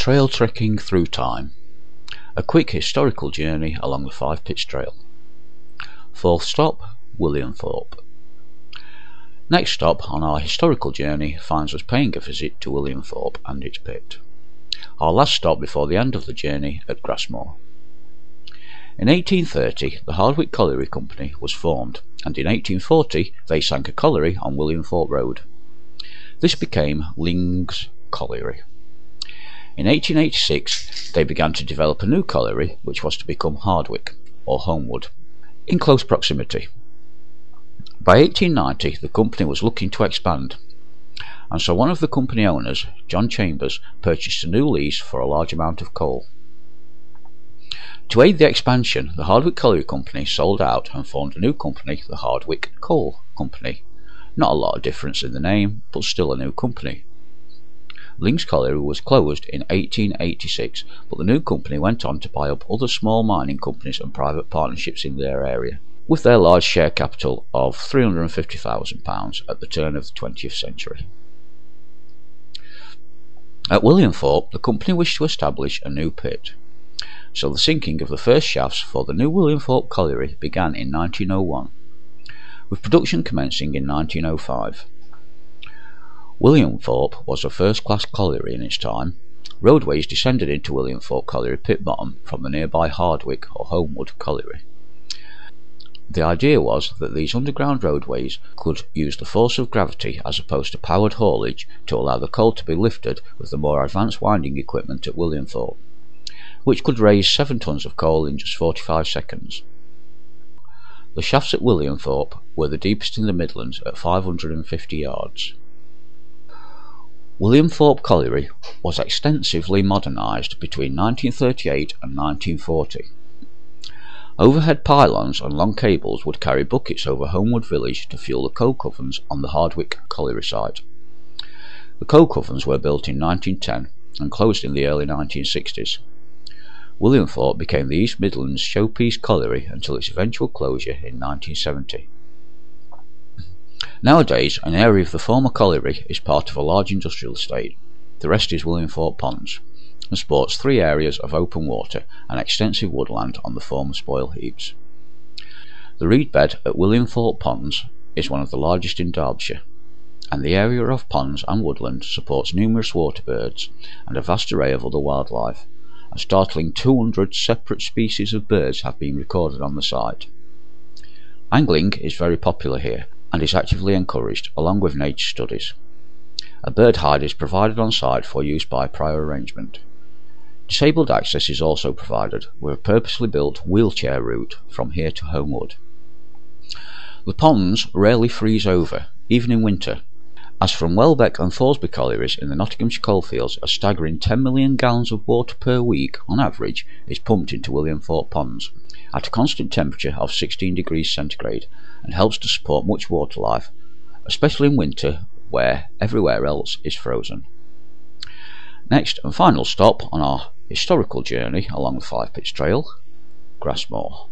Trail trekking through time. A quick historical journey along the 5 Pits Trail. Fourth stop, Williamthorpe. Next stop on our historical journey finds us paying a visit to Williamthorpe and its pit. Our last stop before the end of the journey at Grassmoor. In 1830 the Hardwick Colliery Company was formed, and in 1840 they sank a colliery on Williamthorpe Road. This became Ling's Colliery. In 1886 they began to develop a new colliery which was to become Hardwick, or Holmewood, in close proximity. By 1890 the company was looking to expand, and so one of the company owners, John Chambers, purchased a new lease for a large amount of coal. To aid the expansion, the Hardwick Colliery Company sold out and formed a new company, the Hardwick Coal Company. Not a lot of difference in the name, but still a new company. Ling's Colliery was closed in 1886, but the new company went on to buy up other small mining companies and private partnerships in their area, with their large share capital of £350,000 at the turn of the 20th century. At Williamthorpe, the company wished to establish a new pit, so the sinking of the first shafts for the new Williamthorpe Colliery began in 1901, with production commencing in 1905. Williamthorpe was a first-class colliery in its time. Roadways descended into Williamthorpe Colliery pit bottom from the nearby Hardwick or Holmewood Colliery. The idea was that these underground roadways could use the force of gravity as opposed to powered haulage to allow the coal to be lifted with the more advanced winding equipment at Williamthorpe, which could raise 7 tons of coal in just 45 seconds. The shafts at Williamthorpe were the deepest in the Midlands at 550 yards. Williamthorpe Colliery was extensively modernised between 1938 and 1940. Overhead pylons and long cables would carry buckets over Holmewood village to fuel the coke ovens on the Hardwick Colliery site. The coke ovens were built in 1910 and closed in the early 1960s. Williamthorpe became the East Midlands showpiece colliery until its eventual closure in 1970. Nowadays, an area of the former colliery is part of a large industrial estate. The rest is Williamthorpe Ponds, and sports 3 areas of open water and extensive woodland on the former spoil heaps. The reed bed at Williamthorpe Ponds is one of the largest in Derbyshire, and the area of ponds and woodland supports numerous water birds and a vast array of other wildlife. A startling 200 separate species of birds have been recorded on the site. Angling is very popular here and is actively encouraged, along with nature studies. A bird hide is provided on site for use by prior arrangement. Disabled access is also provided, with a purposely built wheelchair route from here to Holmewood. The ponds rarely freeze over, even in winter, as from Welbeck and Thoresby collieries in the Nottinghamshire coalfields a staggering 10 million gallons of water per week on average is pumped into Williamthorpe Ponds at a constant temperature of 16 degrees centigrade, and helps to support much water life, especially in winter where everywhere else is frozen. Next and final stop on our historical journey along the 5 Pits Trail, Grassmoor.